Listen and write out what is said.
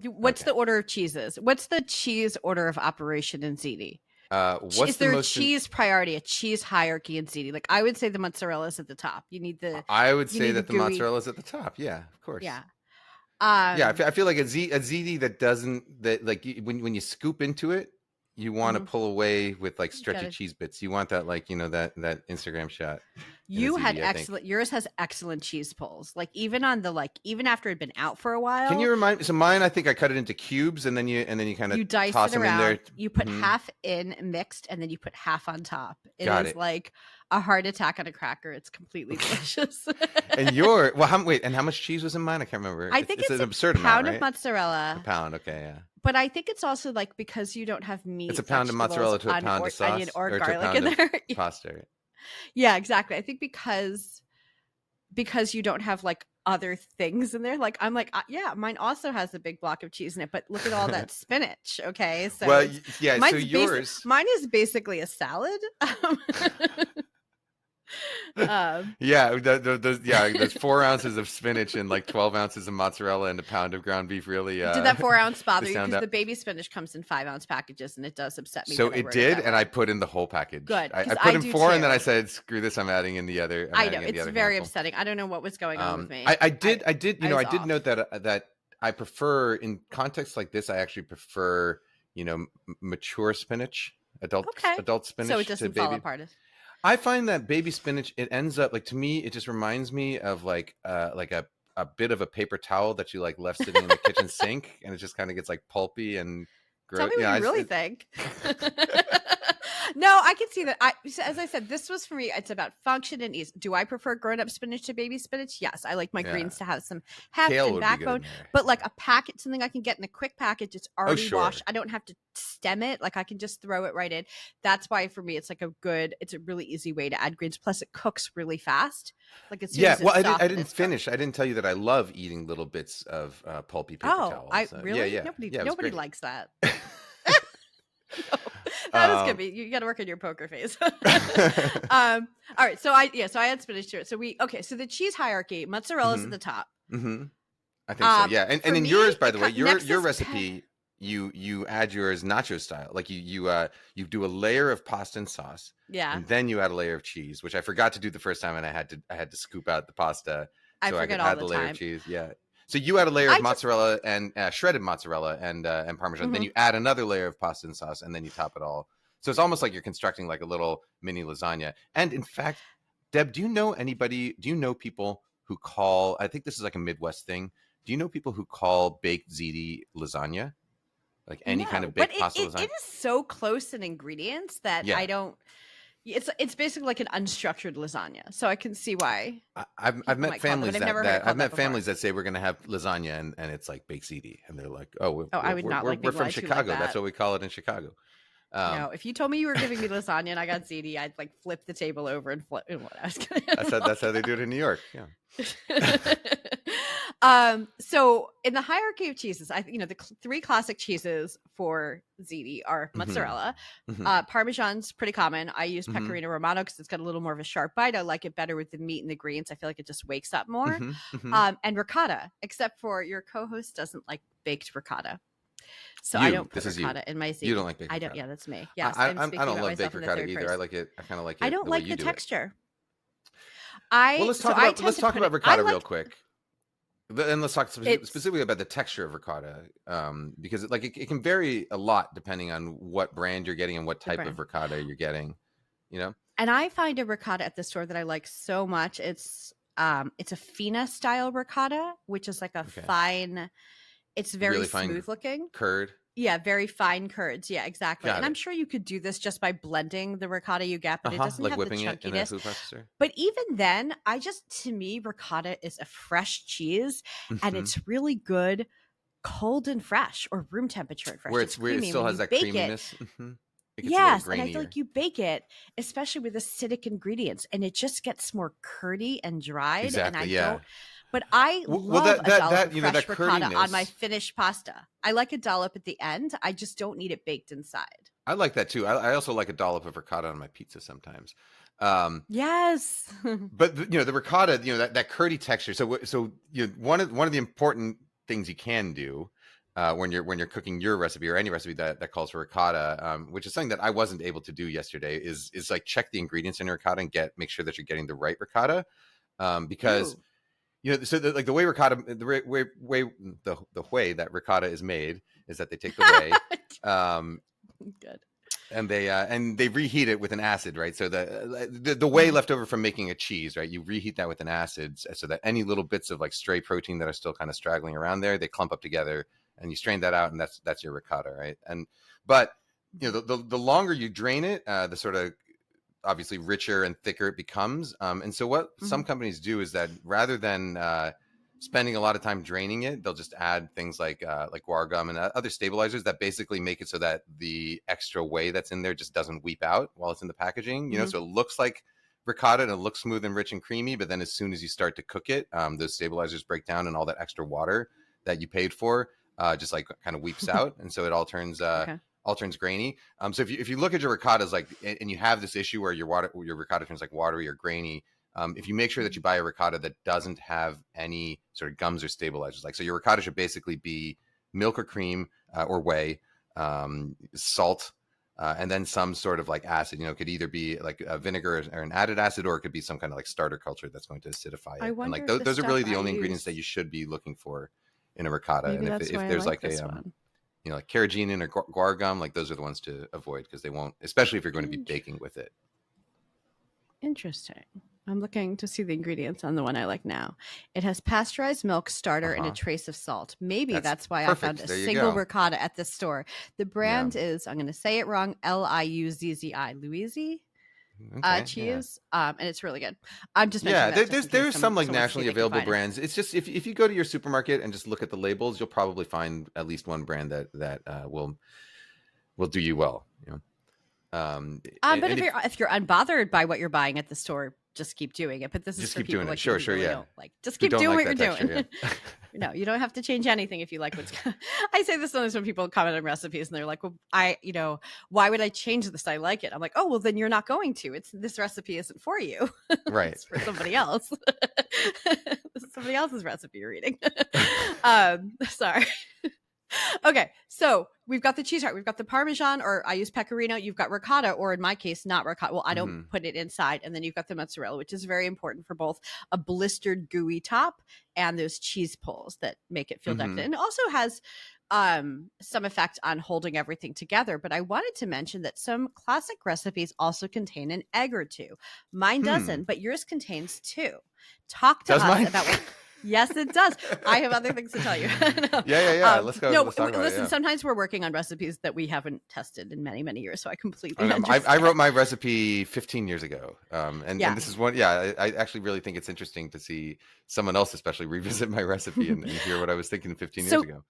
What's Okay. the order of cheeses? What's the cheese order of operation in ziti? What's Is the there a most? cheese priority, a cheese hierarchy in ziti? Like I would say the mozzarella's at the top. I would You say need the that the gooey. mozzarella is at the top. Yeah, of course. Yeah. Yeah, Um I feel like a ziti that doesn't that like when you scoop into it, you want to mhm. pull away with like You stretchy gotta cheese bits. You want that like that Instagram shot in a You had ziti. I think. excellent yours has excellent cheese pulls. Like even on the like even after it'd been out for a Can you while, remind me? So mine, I think I cut it into cubes, and then you kind of you dice toss it them in there. around, you put Hmm. half in mixed, and then you put half on top. It Got is it. like a heart attack on a cracker. It's completely delicious. And wait, and how much cheese was in mine? I can't remember. I think It's it's an a absurd amount, pound of right? A mozzarella, pound. Okay, yeah. but I think it's also like because you don't have It's a meat, pound of vegetables, mozzarella to a pound of onion, sauce, or or to a garlic pound in of there. pasta. Right? Yeah, exactly. I think because you don't have like other things in there. Like I'm like, yeah, mine also has a big block of cheese in it, but look at all that spinach. Okay, so Well, it's yeah. So mine's basic. yours. Mine is basically a salad. um, Yeah, there's 4 ounces of spinach and like 12 ounces of mozzarella and a pound of ground beef. Really, did that 4 ounce to bother you? sound Because the out. baby spinach comes in 5 ounce packages, and it does upset me So that I it wrote it did, that and I way. put in the whole package. Good, I because put I in do four, and then I too. said, "Screw this! I'm adding in the other. I'm I know adding in the it's other very handful." upsetting. I don't know what was going on with I, me. I did, I did, I was I did note off. that I prefer in contexts like this. I actually prefer, mature spinach, Okay, adult so it spinach to doesn't fall baby. apart. I find that baby spinach, it ends up like, to me, it just reminds me of like a bit of a paper towel that you like left sitting in the kitchen sink, and it just kind of gets like pulpy and Tell gross. me what Yeah, you really think. No, I can see that. As I said, this was for me. It's about function and ease. Do I prefer grown-up spinach to baby spinach? Yes, I like my yeah. greens to have some heft Kale and would be good backbone. in there. But like Yeah. a packet, something I can get in a quick package, it's Oh, already washed. sure. I don't have to stem it. Like I can just throw it right in. That's why for me, it's like it's a really easy way to add greens. Plus, it cooks really fast. Like as soon Yeah, as well, it's I soft, didn't it's cooked. finish. I didn't tell you that I love eating little bits of pulpy paper Oh, towel. I So yeah, really yeah, nobody yeah. It was nobody great. likes that. No, that is gonna um, be you got to work on your poker face. All right, so I had spinach to it. So the cheese hierarchy, mozzarella's at hmm the top. hmm I think so. Yeah, and For in me, yours, by the way, next your is recipe, you add yours nacho style. Like you do a layer of pasta and sauce, yeah. and then you add a layer of cheese, which I forgot to do the first time, and I had to scoop out the pasta I so I forget could all add the the layer of time. cheese. Yeah. So you add a layer of I just mozzarella and shredded mozzarella and parmesan. Then mhm. you add another layer of pasta and sauce, and then you top it all. So it's almost like you're constructing like a little mini lasagna. And in fact, Deb, do you know anybody? Do you know people who call? I think this is like a Midwest thing. Do you know people who call baked ziti lasagna? Like any kind No, of but baked pasta it lasagna? is so close in ingredients that I Yeah. don't. It's basically like an unstructured lasagna, so I can see why I've people met might call it that, but families I've never heard it I've called that met before. families that say we're going to have lasagna and it's like baked ziti, and they're like, oh, Oh, I would not like we're being from lied to like Chicago. That's that. what we call it in Chicago. No, Um, if you told me you were giving me lasagna and I got ziti, I'd like flip the table over and flip. And what I was that's how they gonna. do it in New York. Yeah. So in the hierarchy of cheeses, the three classic cheeses for ziti are hmm mozzarella, hmm Parmesan's pretty common. I use hmm Pecorino Romano because it's got a little more of a sharp bite. I like it better with the meat and the greens. I feel like it just wakes up more. hmm hmm And ricotta, except for your co-host doesn't like baked ricotta. So I You, don't put this is you. ricotta in my You don't ziti. like baked I don't. ricotta. Yeah, that's me. Yes, I'm I speaking don't about love myself baked in the ricotta third either. I person. like it. I kind of like I it don't the way like you the do it. texture. Well, I tend let's to talk put about it. I ricotta like real quick. And let's talk it's. specifically about the texture of ricotta, because it can vary a lot depending on what brand you're getting and what The type of brand. ricotta you're getting. You know, And I find a ricotta at the store that I like so much. It's a fina style ricotta, which is like a okay, fine. It's very really fine smooth looking. curd. Yeah, very fine curds. Yeah, exactly. And Got I'm it. sure you could do this just by blending the ricotta you get, but it doesn't Like have the whipping it in a chunkiness. food processor. But even then, to me, ricotta is a fresh cheese and Hmm. it's really good cold and fresh or room temperature and fresh. It's Where it creamy. And still when has you that bake it, creaminess. It gets a little yes. And I feel grainier. like you bake it, especially with acidic ingredients, and it just gets more curdy and dried. And Exactly. I Yeah. don't, but I Well, love a dollop of that fresh ricotta on my curdiness. finished pasta. I like a dollop at the end. I just don't need it baked inside. I like that too. I also like a dollop of ricotta on my pizza sometimes. Um, Yes. but the ricotta, that curdy texture. So one of the important things you can do, when you're cooking your recipe or any recipe that calls for ricotta, which is something that I wasn't able to do yesterday, is like check the ingredients in your ricotta and make sure that you're getting the right ricotta, because Ooh. so like the way ricotta, the way that ricotta is made is that they take the whey, um, Good. and they reheat it with an acid, right? So the whey left over from making a cheese, right? You reheat that with an acid so that any little bits of like stray protein that are still kind of straggling around there, they clump up together, and you strain that out, and that's your ricotta, right? But the longer you drain it, the sort of obviously richer and thicker it becomes. And so what some Mhm. companies do is that rather than spending a lot of time draining it, they'll just add things like guar gum and other stabilizers that basically make it so that the extra whey that's in there just doesn't weep out while it's in the packaging. Mhm. So it looks like ricotta and it looks smooth and rich and creamy, but then as soon as you start to cook it, those stabilizers break down, and all that extra water that you paid for just like kind of weeps out, and so it Okay. all turns grainy. So if you look at your ricottas, like, and you have this issue where your ricotta turns like watery or grainy, if you make sure that Mhm. you buy a ricotta that doesn't have any sort of gums or stabilizers, like, so your ricotta should basically be milk or cream or whey, salt, and then some sort of like acid. It could either be like a vinegar or an added acid, or it could be some kind of like starter culture that's going to acidify I it. And wonder like if the those are really stuff the I only ingredients that use, you should be looking for in a ricotta. maybe And that's if why I there's like like this one. like carrageenan or guar gum, like those are the ones to avoid, because they won't, especially if you're going to be Int- baking with it. Interesting. I'm looking to see the ingredients on the one I like now. It has pasteurized milk, starter, and a Uh-huh. trace of salt. Maybe That's that's why I found perfect. a There you single go. ricotta at this store. The Yeah. brand is, I'm going to say it wrong, Liuzzi, Louisi Okay. Yeah. cheese, and it's really good. I'm just mentioning Yeah. that just in case There's some like someone wants to see if nationally they can available find it. brands. It's just if you go to your supermarket and just look at the labels, you'll probably find at least one brand that will do you well. But And if you're unbothered by what you're buying at the store, just keep doing it. But this is just for keep people doing it. like you Sure. who Sure. really Yeah. don't like. Just Who keep don't doing like what you're that doing. texture. Yeah. No, you don't have to change anything if you like what's. I say this sometimes when people comment on recipes and they're like, "Well, why would I change this? I like it." I'm like, "Oh, well, then you're not going to. It's this recipe isn't for you. Right. It's for somebody else. This is somebody else's recipe you're eating." Sorry. Okay, so we've got the cheese heart, we've got the Parmesan, or I use pecorino. You've got ricotta, or in my case, not ricotta. Well, I don't Hmm. put it inside, and then you've got the mozzarella, which is very important for both a blistered gooey top and those cheese pulls that make it feel Hmm. decadent. And it also has some effect on holding everything together. But I wanted to mention that some classic recipes also contain an egg or two. Mine Hmm. doesn't, but yours contains two. Talk to Does us mine? about what. Yes, it does. I have other things to tell you. No. Yeah. Yeah. Yeah. Let's go. No, Let's talk about it. listen, Yeah. sometimes we're working on recipes that we haven't tested in many, many years. So I completely And I understand. wrote my recipe 15 years ago, and Yeah. this is one. Yeah, I actually really think it's interesting to see someone else, especially, revisit my recipe and hear what I was thinking 15 years So ago.